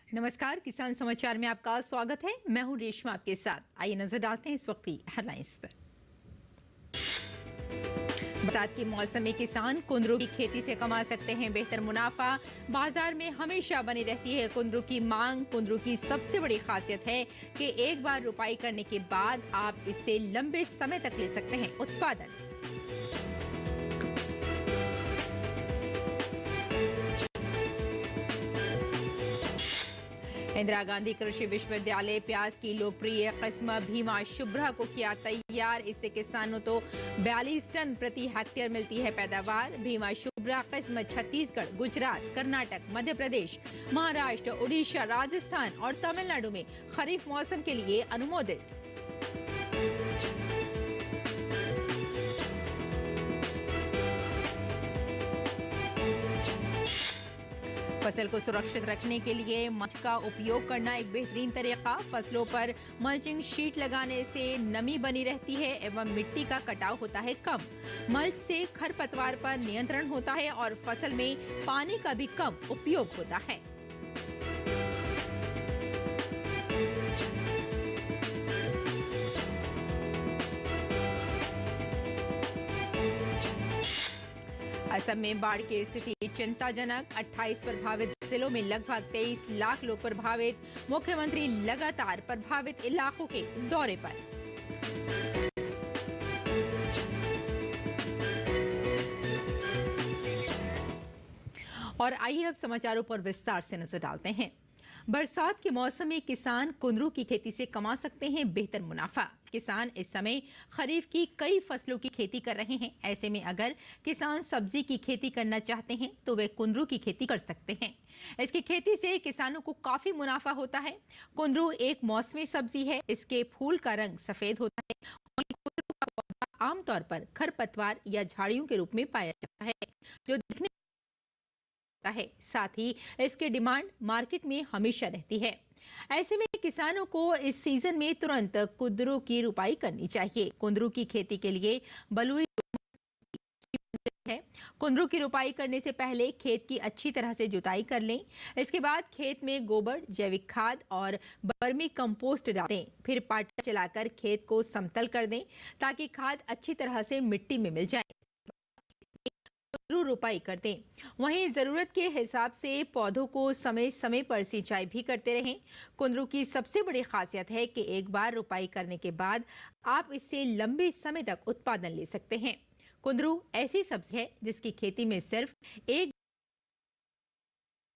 नमस्कार, किसान समाचार में आपका स्वागत है। मैं हूं रेशमा आपके साथ। आइए नजर डालते हैं इस वक्त की हेडलाइंस पर। बरसात के मौसम में किसान कुंदरू की खेती से कमा सकते हैं बेहतर मुनाफा। बाजार में हमेशा बनी रहती है कुंदरू की मांग। कुंदरू की सबसे बड़ी खासियत है कि एक बार रुपाई करने के बाद आप इससे लंबे समय तक ले सकते हैं उत्पादन। इंदिरा गांधी कृषि विश्वविद्यालय प्याज की लोकप्रिय किस्म भीमा शुभ्रा को किया तैयार। इससे किसानों को 42 टन प्रति हेक्टेयर मिलती है पैदावार। भीमा शुभ्रा किस्म छत्तीसगढ़, गुजरात, कर्नाटक, मध्य प्रदेश, महाराष्ट्र, उड़ीसा, राजस्थान और तमिलनाडु में खरीफ मौसम के लिए अनुमोदित। फसल को सुरक्षित रखने के लिए मल्च का उपयोग करना एक बेहतरीन तरीका। फसलों पर मल्चिंग शीट लगाने से नमी बनी रहती है एवं मिट्टी का कटाव होता है कम। मल्च से खरपतवार पर नियंत्रण होता है और फसल में पानी का भी कम उपयोग होता है। असम में बाढ़ की स्थिति चिंताजनक। 28 प्रभावित जिलों में लगभग 23 लाख लोग प्रभावित। मुख्यमंत्री लगातार प्रभावित इलाकों के दौरे पर। और आइए अब समाचारों पर विस्तार से नजर डालते हैं। बरसात के मौसम में किसान कुंदरू की खेती से कमा सकते हैं बेहतर मुनाफा। किसान इस समय खरीफ की कई फसलों की खेती कर रहे हैं। ऐसे में अगर किसान सब्जी की खेती करना चाहते हैं तो वे कुंदरू की खेती कर सकते हैं। इसकी खेती से किसानों को काफी मुनाफा होता है। कुंदरू एक मौसमी सब्जी है। इसके फूल का रंग सफेद होता है। कुंदरू का पौधा आमतौर पर खरपतवार या झाड़ियों के रूप में पाया जाता है जो दिखने है। साथ ही इसकी डिमांड मार्केट में हमेशा रहती है। ऐसे में किसानों को इस सीजन में तुरंत कुंदरू की रुपाई करनी चाहिए। कुंदरू की खेती के लिए बलुई है। कुंदरू की रुपाई करने से पहले खेत की अच्छी तरह से जुताई कर लें। इसके बाद खेत में गोबर, जैविक खाद और वर्मी कंपोस्ट डाल दें। फिर पाटा चलाकर खेत को समतल कर दें ताकि खाद अच्छी तरह से मिट्टी में मिल जाए। रुपाई कर दें। वहीं जरूरत के हिसाब से पौधों को समय समय पर सिंचाई भी करते रहें। कुंदरू की सबसे बड़ी खासियत है कि एक बार रुपाई करने के बाद आप इससे लंबे समय तक उत्पादन ले सकते हैं। कुंदरू ऐसी सब्जी है जिसकी खेती में सिर्फ एक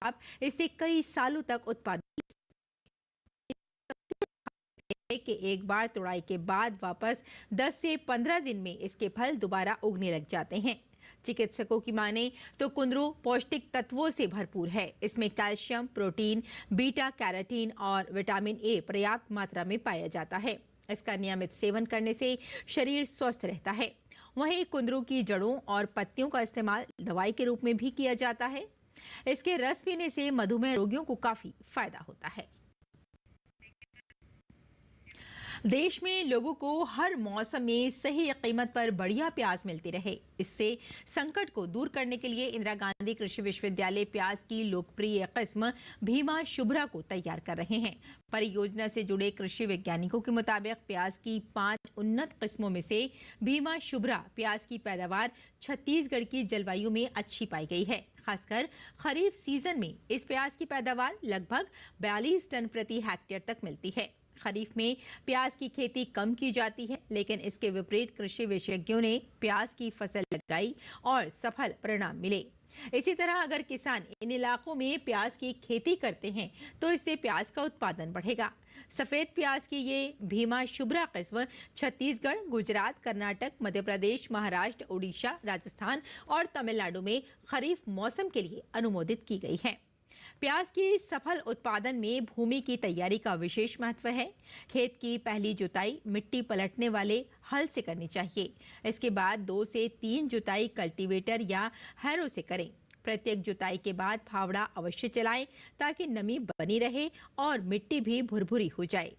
आप इससे कई सालों तक उत्पादन कि एक बार तुड़ाई के बाद वापस 10 से 15 दिन में इसके फल दोबारा उगने लग जाते हैं। चिकित्सकों की माने तो कुंदरू पौष्टिक तत्वों से भरपूर है। इसमें कैल्शियम, प्रोटीन, बीटा कैरोटीन और विटामिन ए पर्याप्त मात्रा में पाया जाता है। इसका नियमित सेवन करने से शरीर स्वस्थ रहता है। वहीं कुंदरू की जड़ों और पत्तियों का इस्तेमाल दवाई के रूप में भी किया जाता है। इसके रस पीने से मधुमेह रोगियों को काफी फायदा होता है। देश में लोगों को हर मौसम में सही कीमत पर बढ़िया प्याज मिलती रहे, इससे संकट को दूर करने के लिए इंदिरा गांधी कृषि विश्वविद्यालय प्याज की लोकप्रिय किस्म भीमा शुभ्रा को तैयार कर रहे हैं। परियोजना से जुड़े कृषि वैज्ञानिकों के मुताबिक प्याज की 5 उन्नत किस्मों में से भीमा शुभ्रा प्याज की पैदावार छत्तीसगढ़ की जलवायु में अच्छी पाई गई है। खासकर खरीफ सीजन में इस प्याज की पैदावार लगभग 42 टन प्रति हेक्टेयर तक मिलती है। खरीफ में प्याज की खेती कम की जाती है, लेकिन इसके विपरीत कृषि विशेषज्ञों ने प्याज की फसल लगाई और सफल परिणाम मिले। इसी तरह अगर किसान इन इलाकों में प्याज की खेती करते हैं तो इससे प्याज का उत्पादन बढ़ेगा। सफेद प्याज की ये भीमा शुभ्रा किस्म छत्तीसगढ़, गुजरात, कर्नाटक, मध्य प्रदेश, महाराष्ट्र, उड़ीसा, राजस्थान और तमिलनाडु में खरीफ मौसम के लिए अनुमोदित की गई है। प्याज की सफल उत्पादन में भूमि की तैयारी का विशेष महत्व है। खेत की पहली जुताई मिट्टी पलटने वाले हल से करनी चाहिए। इसके बाद 2 से 3 जुताई कल्टीवेटर या हैरो से करें। प्रत्येक जुताई के बाद फावड़ा अवश्य चलाएं ताकि नमी बनी रहे और मिट्टी भी भुरभुरी हो जाए।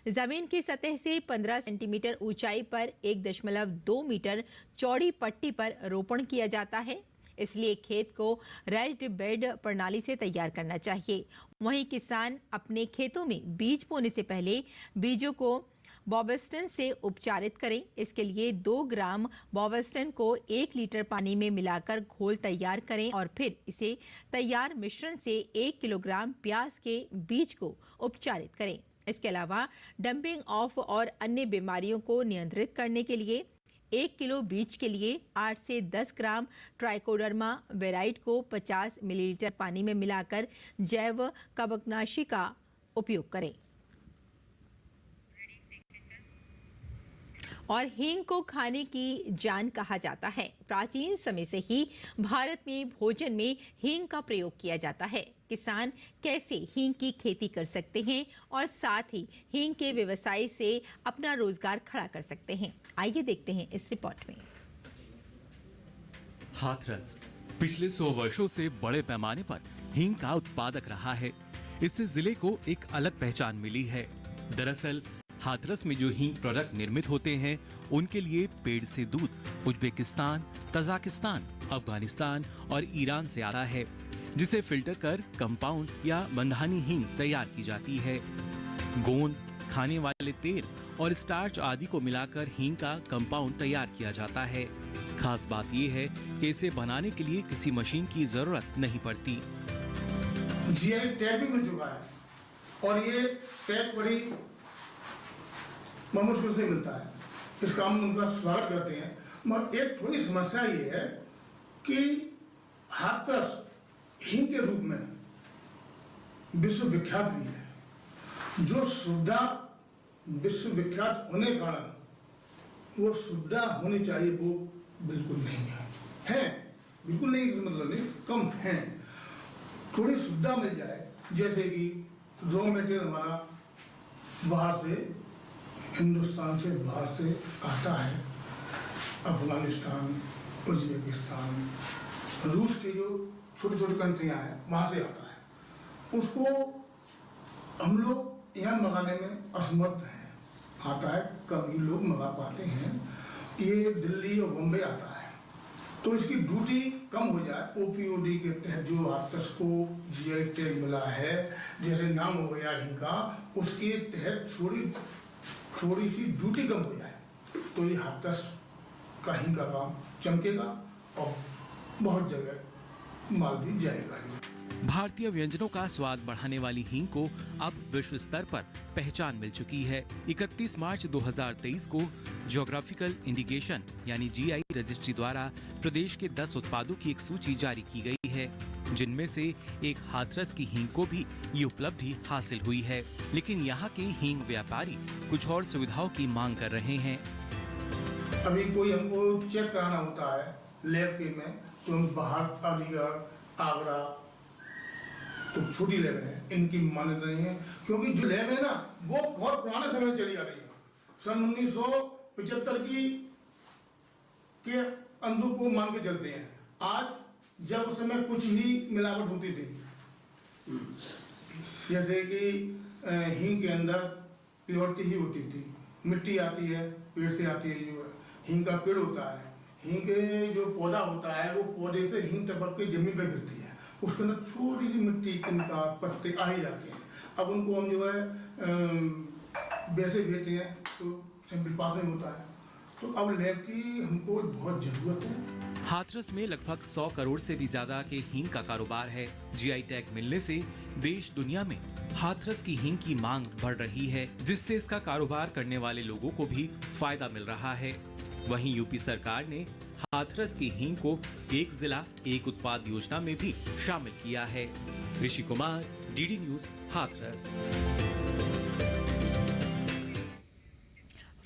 जमीन की सतह से 15 सेंटीमीटर ऊंचाई पर 1.2 मीटर चौड़ी पट्टी पर रोपण किया जाता है। इसलिए खेत को रेज्ड बेड प्रणाली से तैयार करना चाहिए। वहीं किसान अपने खेतों में बीज बोने से पहले बीजों को बोवेस्टन से उपचारित करें। इसके लिए 2 ग्राम बोवेस्टन को 1 लीटर पानी में मिलाकर घोल तैयार करें और फिर इसे तैयार मिश्रण से 1 किलोग्राम प्याज के बीज को उपचारित करें। इसके अलावा डंपिंग ऑफ और अन्य बीमारियों को नियंत्रित करने के लिए 1 किलो बीज के लिए 8 से 10 ग्राम ट्राइकोडर्मा वेराइट को 50 मिलीलीटर पानी में मिलाकर जैव कवकनाशी का उपयोग करें। और हींग को खाने की जान कहा जाता है। प्राचीन समय से ही भारत में भोजन में हींग का प्रयोग किया जाता है। किसान कैसे हींग की खेती कर सकते हैं और साथ ही हींग के व्यवसाय से अपना रोजगार खड़ा कर सकते हैं, आइए देखते हैं इस रिपोर्ट में। हाथरस पिछले 100 वर्षों से बड़े पैमाने पर हींग का उत्पादक रहा है। इससे जिले को एक अलग पहचान मिली है। दरअसल हाथरस में जो हींग प्रोडक्ट निर्मित होते हैं उनके लिए पेड़ से दूध उज्बेकिस्तान, तजाकिस्तान, अफगानिस्तान और ईरान से आता है, जिसे फिल्टर कर कंपाउंड या बंधानी हींग तैयार की जाती है। गोंद, खाने वाले तेल और स्टार्च आदि को मिलाकर हींग का कंपाउंड तैयार किया जाता है। खास बात यह है कि इसे बनाने के लिए किसी मशीन की जरूरत नहीं पड़ती। जीआई टैग भी मिल चुका है और ये टैग बड़ी मुश्किल से मिलता है। इस काम में उनका स्वागत करते हैं। मगर एक थोड़ी समस्या ये है कि हाथरस हींग के रूप में विश्व विख्यात भी है। जो सुविधा विश्व विख्यात होने के कारण वो सुविधा होनी चाहिए वो बिल्कुल नहीं है। बिल्कुल नहीं मतलब नहीं, कम है। थोड़ी सुविधा मिल जाए, जैसे कि रॉ मटेरियल हमारा बाहर से, हिंदुस्तान से बाहर से आता है, अफगानिस्तान, उज्बेकिस्तान, रूस के जो छोटी छोटी कंट्रियां हैं वहाँ से आता है। उसको हम लोग यहाँ मंगाने में असमर्थ हैं। आता है, कम ही लोग मंगा पाते हैं। ये दिल्ली और बम्बई आता है, तो इसकी ड्यूटी कम हो जाए। ओपीओडी के तहत जो हाथरस को जीआई टैग मिला है, जैसे नाम हो गया हींग का, उसके तहत थोड़ी सी ड्यूटी कम हो जाए तो ये हाथरस का हींग का काम चमकेगा और बहुत जगह माल भी जाएगा। भारतीय व्यंजनों का स्वाद बढ़ाने वाली हींग को अब विश्व स्तर पर पहचान मिल चुकी है। 31 मार्च 2023 को ज्योग्राफिकल इंडिकेशन यानी जीआई रजिस्ट्री द्वारा प्रदेश के 10 उत्पादों की एक सूची जारी की गई है, जिनमें से एक हाथरस की हींग को भी ये उपलब्धि हासिल हुई है। लेकिन यहाँ के हींग व्यापारी कुछ और सुविधाओं की मांग कर रहे हैं। अभी कोई हमको चेक कराना होता है लैब के में, तो हम बाहर अलीगढ़, आगरा, तो छोटी लैब है, इनकी मान्यता नहीं है। क्योंकि जो लैब है ना वो बहुत पुराने समय से चली आ रही है। सन 1975 के अंदर को मान के चलते हैं। आज जब उस समय कुछ ही मिलावट होती थी, जैसे कि हींग के अंदर प्योरिटी ही होती थी। मिट्टी आती है, पेड़ से आती है, जो हींग का पेड़ होता है, हींग के जो पौधा होता है वो पौधे से हींग टपक के जमीन पे गिरती है, उसके अंदर छोटी सी मिट्टी का पत्ते आ ही जाते हैं। अब उनको हम जो है वैसे भेजते हैं तो सैंपल पास नहीं होता है। तो अब लैब की हमको बहुत जरूरत है। हाथरस में लगभग 100 करोड़ से भी ज्यादा के हींग का कारोबार है। जीआई टैग मिलने से देश दुनिया में हाथरस की हींग की मांग बढ़ रही है, जिससे इसका कारोबार करने वाले लोगों को भी फायदा मिल रहा है। वहीं यूपी सरकार ने हाथरस की हींग को एक जिला एक उत्पाद योजना में भी शामिल किया है। Rishi Kumar, DD news, Hathras.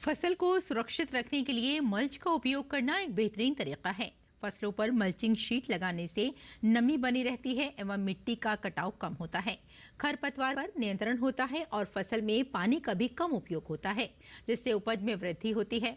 फसल को सुरक्षित रखने के लिए मल्च का उपयोग करना एक बेहतरीन तरीका है। फसलों पर मल्चिंग शीट लगाने से नमी बनी रहती है एवं मिट्टी का कटाव कम होता है, खरपतवार पर नियंत्रण होता है और फसल में पानी का भी कम उपयोग होता है, जिससे उपज में वृद्धि होती है।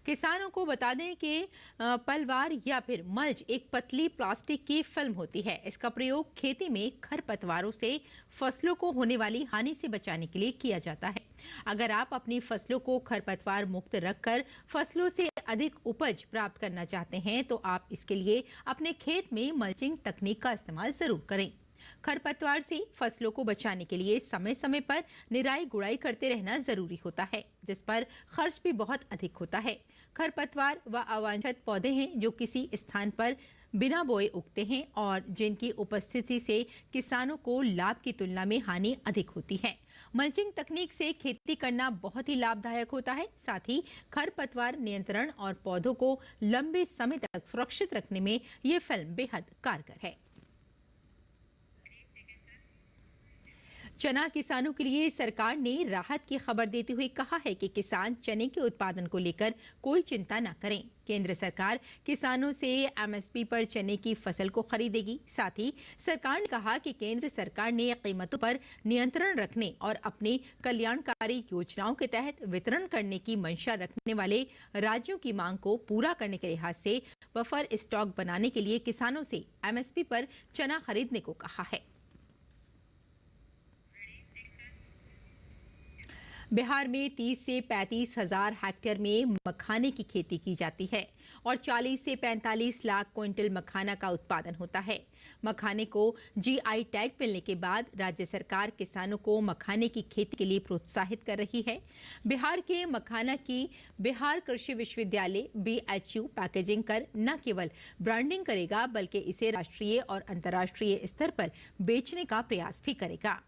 किसानों को बता दें कि पलवार या फिर मल्च एक पतली प्लास्टिक की फिल्म होती है। इसका प्रयोग खेती में खरपतवारों से फसलों को होने वाली हानि से बचाने के लिए किया जाता है। अगर आप अपनी फसलों को खरपतवार मुक्त रखकर फसलों से अधिक उपज प्राप्त करना चाहते हैं तो आप इसके लिए अपने खेत में मल्चिंग तकनीक का इस्तेमाल जरूर करें। खरपतवार से फसलों को बचाने के लिए समय समय पर निराई गुड़ाई करते रहना जरूरी होता है, जिस पर खर्च भी बहुत अधिक होता है। खरपतवार व अवांछित पौधे हैं जो किसी स्थान पर बिना बोए उगते हैं और जिनकी उपस्थिति से किसानों को लाभ की तुलना में हानि अधिक होती है। मल्चिंग तकनीक से खेती करना बहुत ही लाभदायक होता है। साथ ही खरपतवार नियंत्रण और पौधों को लंबे समय तक सुरक्षित रखने में ये फिल्म बेहद कारगर है। चना किसानों के लिए सरकार ने राहत की खबर देते हुए कहा है कि किसान चने के उत्पादन को लेकर कोई चिंता न करें। केंद्र सरकार किसानों से एमएसपी पर चने की फसल को खरीदेगी। साथ ही सरकार ने कहा कि केंद्र सरकार ने कीमतों पर नियंत्रण रखने और अपनी कल्याणकारी योजनाओं के तहत वितरण करने की मंशा रखने वाले राज्यों की मांग को पूरा करने के लिहाज से बफर स्टॉक बनाने के लिए किसानों से एमएसपी पर चना खरीदने को कहा है। बिहार में 30 से 35 हजार हेक्टेयर में मखाने की खेती की जाती है और 40 से 45 लाख क्विंटल मखाना का उत्पादन होता है। मखाने को जीआई टैग मिलने के बाद राज्य सरकार किसानों को मखाने की खेती के लिए प्रोत्साहित कर रही है। बिहार के मखाना की बिहार कृषि विश्वविद्यालय BHU पैकेजिंग कर न केवल ब्रांडिंग करेगा बल्कि इसे राष्ट्रीय और अंतर्राष्ट्रीय स्तर पर बेचने का प्रयास भी करेगा।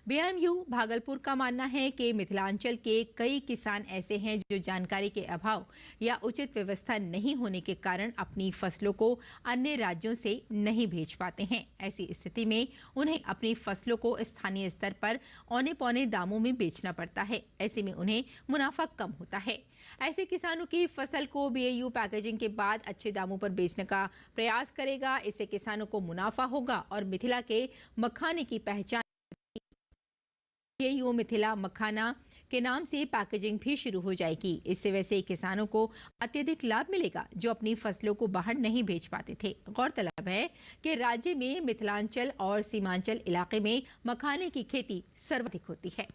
BMU भागलपुर का मानना है कि मिथिलांचल के कई किसान ऐसे हैं जो जानकारी के अभाव या उचित व्यवस्था नहीं होने के कारण अपनी फसलों को अन्य राज्यों से नहीं भेज पाते हैं। ऐसी स्थिति में उन्हें अपनी फसलों को स्थानीय स्तर पर औने पौने दामों में बेचना पड़ता है। ऐसे में उन्हें मुनाफा कम होता है। ऐसे किसानों की फसल को BHU पैकेजिंग के बाद अच्छे दामों पर बेचने का प्रयास करेगा। इससे किसानों को मुनाफा होगा और मिथिला के मखाने की पहचान BHU मिथिला मखाना के नाम से पैकेजिंग भी शुरू हो जाएगी। इससे वैसे किसानों को अत्यधिक लाभ मिलेगा जो अपनी फसलों को बाहर नहीं भेज पाते थे। गौरतलब है कि राज्य में मिथिलांचल और सीमांचल इलाके में मखाने की खेती सर्वाधिक होती है।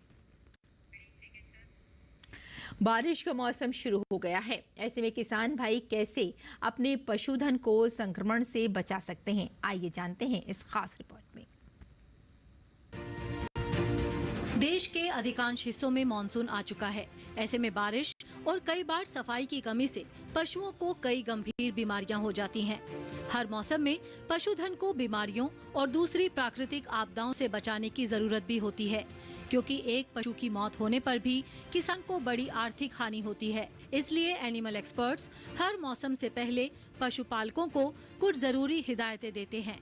बारिश का मौसम शुरू हो गया है। ऐसे में किसान भाई कैसे अपने पशुधन को संक्रमण से बचा सकते हैं, आइए जानते हैं इस खास रिपोर्ट में। देश के अधिकांश हिस्सों में मानसून आ चुका है। ऐसे में बारिश और कई बार सफाई की कमी से पशुओं को कई गंभीर बीमारियां हो जाती हैं। हर मौसम में पशुधन को बीमारियों और दूसरी प्राकृतिक आपदाओं से बचाने की जरूरत भी होती है, क्योंकि एक पशु की मौत होने पर भी किसान को बड़ी आर्थिक हानि होती है। इसलिए एनिमल एक्सपर्ट्स हर मौसम से पहले पशुपालकों को कुछ जरूरी हिदायतें देते हैं।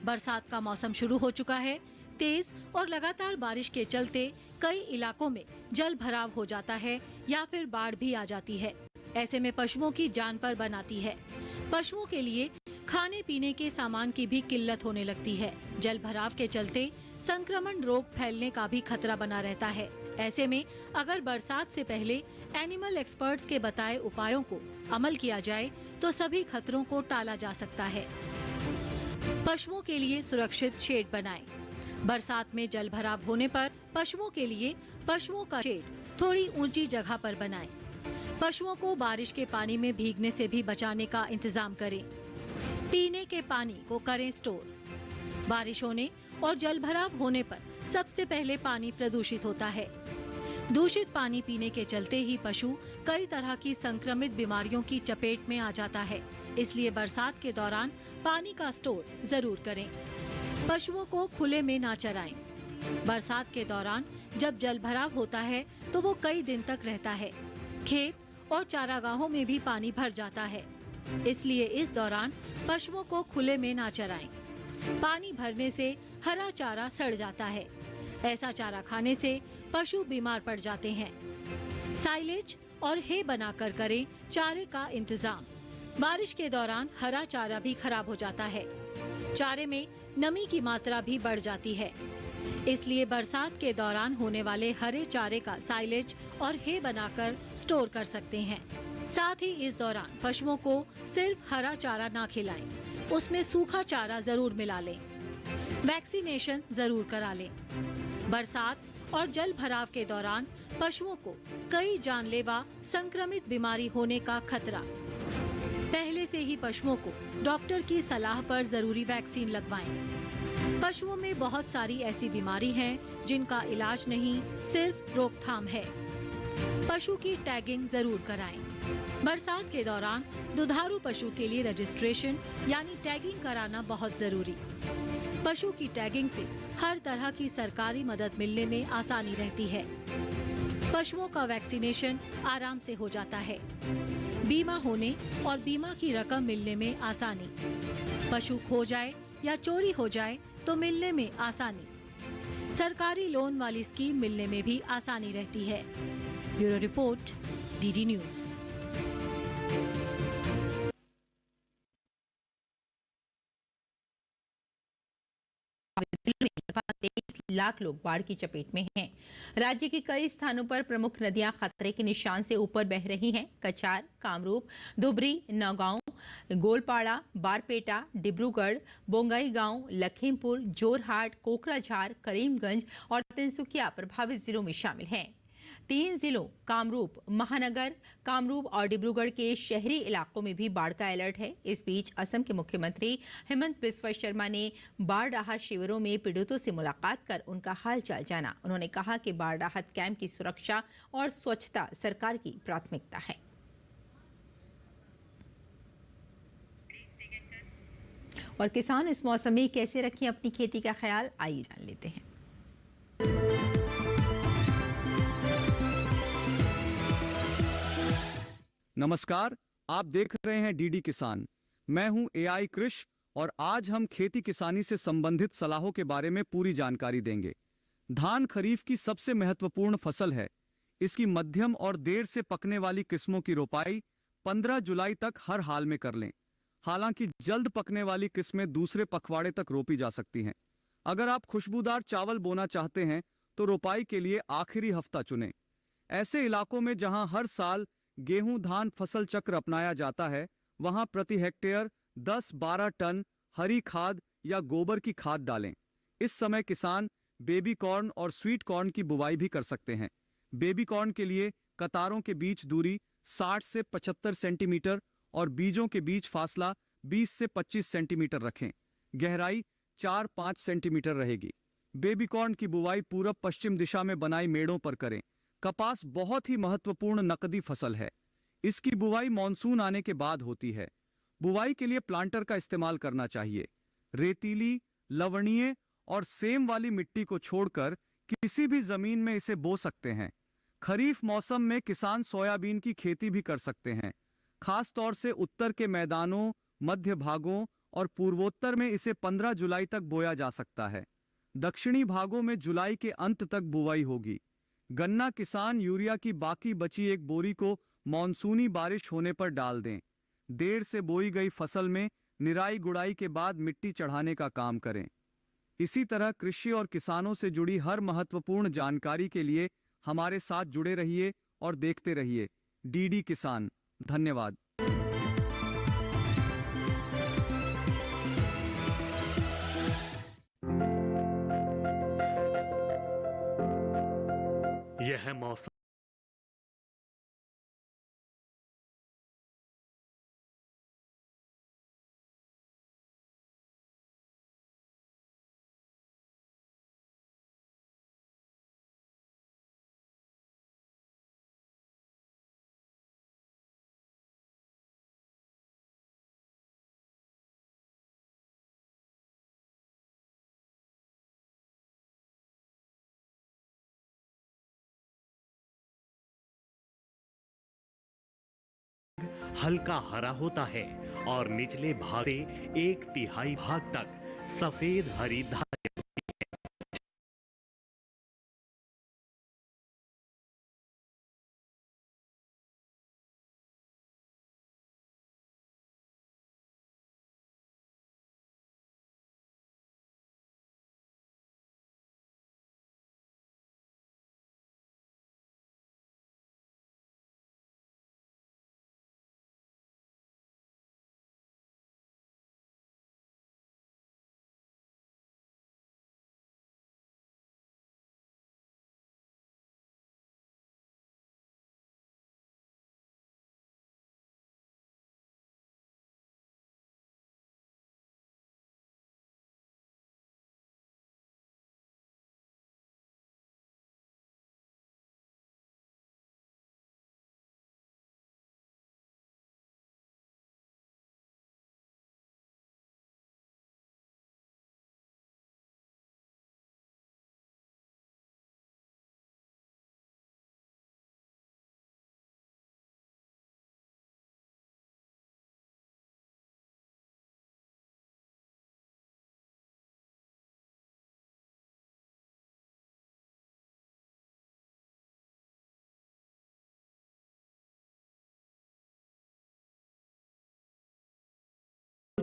बरसात का मौसम शुरू हो चुका है। तेज और लगातार बारिश के चलते कई इलाकों में जल भराव हो जाता है या फिर बाढ़ भी आ जाती है। ऐसे में पशुओं की जान पर बन आती है। पशुओं के लिए खाने पीने के सामान की भी किल्लत होने लगती है। जल भराव के चलते संक्रमण रोग फैलने का भी खतरा बना रहता है। ऐसे में अगर बरसात से पहले एनिमल एक्सपर्ट्स के बताए उपायों को अमल किया जाए तो सभी खतरों को टाला जा सकता है। पशुओं के लिए सुरक्षित शेड बनाएं। बरसात में जल भराव होने पर पशुओं के लिए पशुओं का शेड थोड़ी ऊंची जगह पर बनाएं। पशुओं को बारिश के पानी में भीगने से भी बचाने का इंतजाम करें। पीने के पानी को करें स्टोर। बारिश होने और जल भराव होने पर सबसे पहले पानी प्रदूषित होता है। दूषित पानी पीने के चलते ही पशु कई तरह की संक्रमित बीमारियों की चपेट में आ जाता है। इसलिए बरसात के दौरान पानी का स्टोर जरूर करें। पशुओं को खुले में ना चराएं। बरसात के दौरान जब जल भराव होता है तो वो कई दिन तक रहता है। खेत और चारागाहों में भी पानी भर जाता है। इसलिए इस दौरान पशुओं को खुले में ना चराएं। पानी भरने से हरा चारा सड़ जाता है। ऐसा चारा खाने से पशु बीमार पड़ जाते हैं। साइलेज और हे बनाकर करें चारे का इंतजाम। बारिश के दौरान हरा चारा भी खराब हो जाता है। चारे में नमी की मात्रा भी बढ़ जाती है। इसलिए बरसात के दौरान होने वाले हरे चारे का साइलेज और हे बनाकर स्टोर कर सकते हैं। साथ ही इस दौरान पशुओं को सिर्फ हरा चारा ना खिलाएं, उसमें सूखा चारा जरूर मिला लें। वैक्सीनेशन जरूर करा लें। बरसात और जल भराव के दौरान पशुओं को कई जानलेवा संक्रमित बीमारी होने का खतरा। पहले से ही पशुओं को डॉक्टर की सलाह पर जरूरी वैक्सीन लगवाएं। पशुओं में बहुत सारी ऐसी बीमारी हैं जिनका इलाज नहीं, सिर्फ रोकथाम है। पशु की टैगिंग जरूर कराएं। बरसात के दौरान दुधारू पशु के लिए रजिस्ट्रेशन यानी टैगिंग कराना बहुत जरूरी। पशु की टैगिंग से हर तरह की सरकारी मदद मिलने में आसानी रहती है। पशुओं का वैक्सीनेशन आराम से हो जाता है। बीमा होने और बीमा की रकम मिलने में आसानी। पशु खो जाए या चोरी हो जाए तो मिलने में आसानी। सरकारी लोन वाली स्कीम मिलने में भी आसानी रहती है। Bureau report, DD news. जिले में लगभग 23 लाख लोग बाढ़ की चपेट में हैं। राज्य की कई स्थानों पर प्रमुख नदियां खतरे के निशान से ऊपर बह रही हैं। कछार, कामरूप, धुबरी, नौगांव, गोलपाड़ा, बारपेटा, डिब्रूगढ़, बोंगईगांव, लखीमपुर, जोरहाट, कोकराझार, करीमगंज और तिनसुकिया प्रभावित जिलों में शामिल हैं। 3 जिलों कामरूप, महानगर, कामरूप और डिब्रूगढ़ के शहरी इलाकों में भी बाढ़ का अलर्ट है। इस बीच असम के मुख्यमंत्री हेमंत बिस्वा शर्मा ने बाढ़ राहत शिविरों में पीड़ितों से मुलाकात कर उनका हालचाल जाना। उन्होंने कहा कि बाढ़ राहत कैंप की सुरक्षा और स्वच्छता सरकार की प्राथमिकता है। और किसान इस मौसम में कैसे रखें अपनी खेती का ख्याल, आइए जान लेते हैं। नमस्कार, आप देख रहे हैं डीडी किसान। मैं हूं एआई कृष और आज हम खेती किसानी से संबंधित सलाहों के बारे में पूरी जानकारी देंगे। धान खरीफ की सबसे महत्वपूर्ण फसल है। इसकी मध्यम और देर से पकने वाली किस्मों की रोपाई 15 जुलाई तक हर हाल में कर लें। हालांकि जल्द पकने वाली किस्में दूसरे पखवाड़े तक रोपी जा सकती हैं। अगर आप खुशबूदार चावल बोना चाहते हैं तो रोपाई के लिए आखिरी हफ्ता चुनें। ऐसे इलाकों में जहां हर साल गेहूं धान फसल चक्र अपनाया जाता है, वहां प्रति हेक्टेयर 10-12 टन हरी खाद या गोबर की खाद डालें। इस समय किसान बेबी कॉर्न और स्वीट कॉर्न की बुवाई भी कर सकते हैं। बेबी कॉर्न के लिए कतारों के बीच दूरी 60 से 75 सेंटीमीटर और बीजों के बीच फासला 20 से 25 सेंटीमीटर रखें। गहराई 4-5 सेंटीमीटर रहेगी। बेबी कॉर्न की बुवाई पूरब पश्चिम दिशा में बनाई मेड़ों पर करें। कपास बहुत ही महत्वपूर्ण नकदी फसल है। इसकी बुवाई मॉनसून आने के बाद होती है। बुवाई के लिए प्लांटर का इस्तेमाल करना चाहिए। रेतीली, लवणीय और सेम वाली मिट्टी को छोड़कर किसी भी जमीन में इसे बो सकते हैं। खरीफ मौसम में किसान सोयाबीन की खेती भी कर सकते हैं। खास तौर से उत्तर के मैदानों, मध्य भागों और पूर्वोत्तर में इसे 15 जुलाई तक बोया जा सकता है। दक्षिणी भागों में जुलाई के अंत तक बुवाई होगी। गन्ना किसान यूरिया की बाकी बची एक बोरी को मॉनसूनी बारिश होने पर डाल दें। देर से बोई गई फसल में निराई गुड़ाई के बाद मिट्टी चढ़ाने का काम करें। इसी तरह कृषि और किसानों से जुड़ी हर महत्वपूर्ण जानकारी के लिए हमारे साथ जुड़े रहिए और देखते रहिए डीडी किसान। धन्यवाद। यह मौसम हल्का हरा होता है और निचले भाग से 1/3 भाग तक सफेद हरी धारियां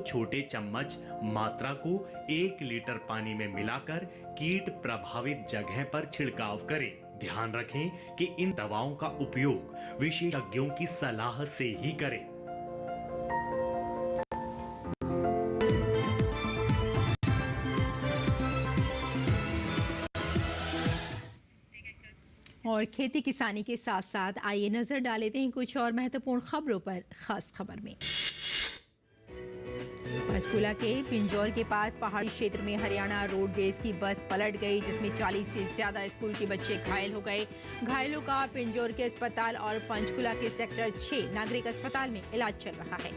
छोटे चम्मच मात्रा को 1 लीटर पानी में मिलाकर कीट प्रभावित जगह पर छिड़काव करें। ध्यान रखें कि इन दवाओं का उपयोग विशेषज्ञों की सलाह से ही करें। और खेती किसानी के साथ साथ आइए नजर डाल लेते हैं कुछ और महत्वपूर्ण खबरों पर। खास खबर में पंचकुला के पिंजौर के पास पहाड़ी क्षेत्र में हरियाणा रोडवेज की बस पलट गई, जिसमें 40 से ज्यादा स्कूल के बच्चे घायल हो गए। घायलों का पिंजौर के अस्पताल और पंचकुला के सेक्टर 6 नागरिक अस्पताल में इलाज चल रहा है।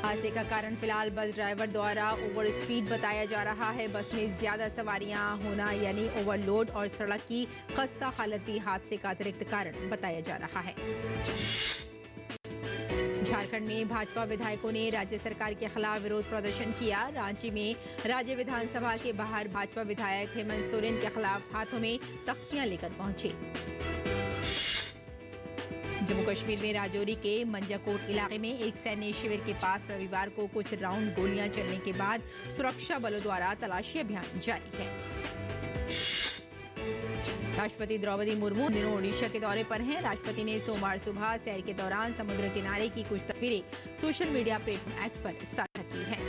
हादसे का कारण फिलहाल बस ड्राइवर द्वारा ओवर स्पीड बताया जा रहा है। बस में ज्यादा सवारियां होना यानी ओवरलोड और सड़क की खस्ता हालत भी हादसे का अतिरिक्त कारण बताया जा रहा है। झारखंड में भाजपा विधायकों ने राज्य सरकार के खिलाफ विरोध प्रदर्शन किया। रांची में राज्य विधानसभा के बाहर भाजपा विधायक हेमंत सोरेन के खिलाफ हाथों में तख्तियां लेकर पहुंचे। जम्मू कश्मीर में राजौरी के मंजाकोट इलाके में एक सैन्य शिविर के पास रविवार को कुछ राउंड गोलियां चलने के बाद सुरक्षा बलों द्वारा तलाशी अभियान जारी है। राष्ट्रपति द्रौपदी मुर्मू दिनों ओडिशा के दौरे पर हैं। राष्ट्रपति ने सोमवार सुबह सैर के दौरान समुद्र किनारे की कुछ तस्वीरें सोशल मीडिया प्लेटफॉर्म एक्स पर साझा की हैं।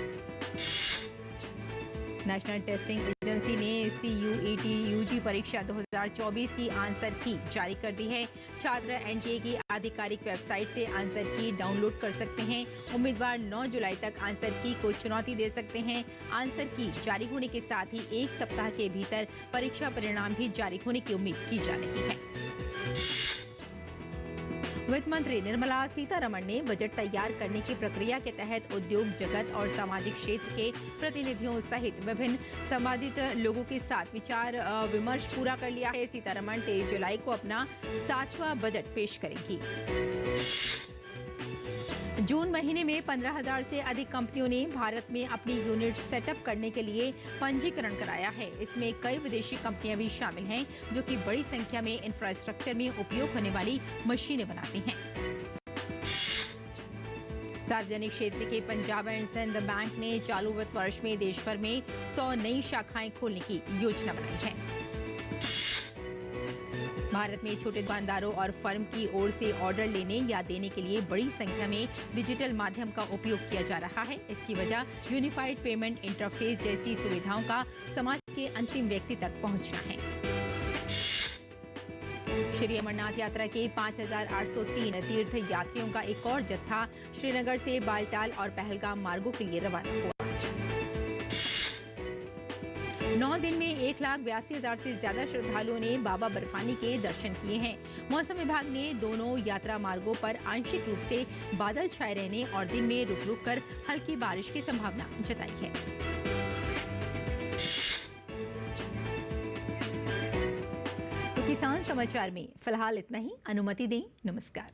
नेशनल टेस्टिंग एजेंसी ने CUET UG परीक्षा 2024 की आंसर की जारी कर दी है। छात्र NTA की आधिकारिक वेबसाइट से आंसर की डाउनलोड कर सकते हैं। उम्मीदवार 9 जुलाई तक आंसर की को चुनौती दे सकते हैं। आंसर की जारी होने के साथ ही 1 सप्ताह के भीतर परीक्षा परिणाम भी जारी होने की उम्मीद की जा रही है। वित्त मंत्री निर्मला सीतारमण ने बजट तैयार करने की प्रक्रिया के तहत उद्योग जगत और सामाजिक क्षेत्र के प्रतिनिधियों सहित विभिन्न संबंधित लोगों के साथ विचार विमर्श पूरा कर लिया है। सीतारमण 23 जुलाई को अपना 7वां बजट पेश करेंगी। जून महीने में 15,000 से अधिक कंपनियों ने भारत में अपनी यूनिट सेटअप करने के लिए पंजीकरण कराया है। इसमें कई विदेशी कंपनियां भी शामिल हैं, जो कि बड़ी संख्या में इंफ्रास्ट्रक्चर में उपयोग होने वाली मशीनें बनाती हैं। सार्वजनिक क्षेत्र के पंजाब एंड सिंध बैंक ने चालू वित्त वर्ष में देश भर में 100 नई शाखाएं खोलने की योजना बनाई है। भारत में छोटे दुकानदारों और फर्म की ओर से ऑर्डर लेने या देने के लिए बड़ी संख्या में डिजिटल माध्यम का उपयोग किया जा रहा है। इसकी वजह यूनिफाइड पेमेंट इंटरफेस जैसी सुविधाओं का समाज के अंतिम व्यक्ति तक पहुंचना है। श्री अमरनाथ यात्रा के 5,803 तीर्थ यात्रियों का एक और जत्था श्रीनगर से बालटाल और पहलगाम मार्गों के लिए रवाना हुआ। 9 दिन में 1,82,000 से ज्यादा श्रद्धालुओं ने बाबा बर्फानी के दर्शन किए हैं। मौसम विभाग ने दोनों यात्रा मार्गों पर आंशिक रूप से बादल छाए रहने और दिन में रुक-रुक कर हल्की बारिश की संभावना जताई है। तो किसान समाचार में फिलहाल इतना ही। अनुमति दें। नमस्कार।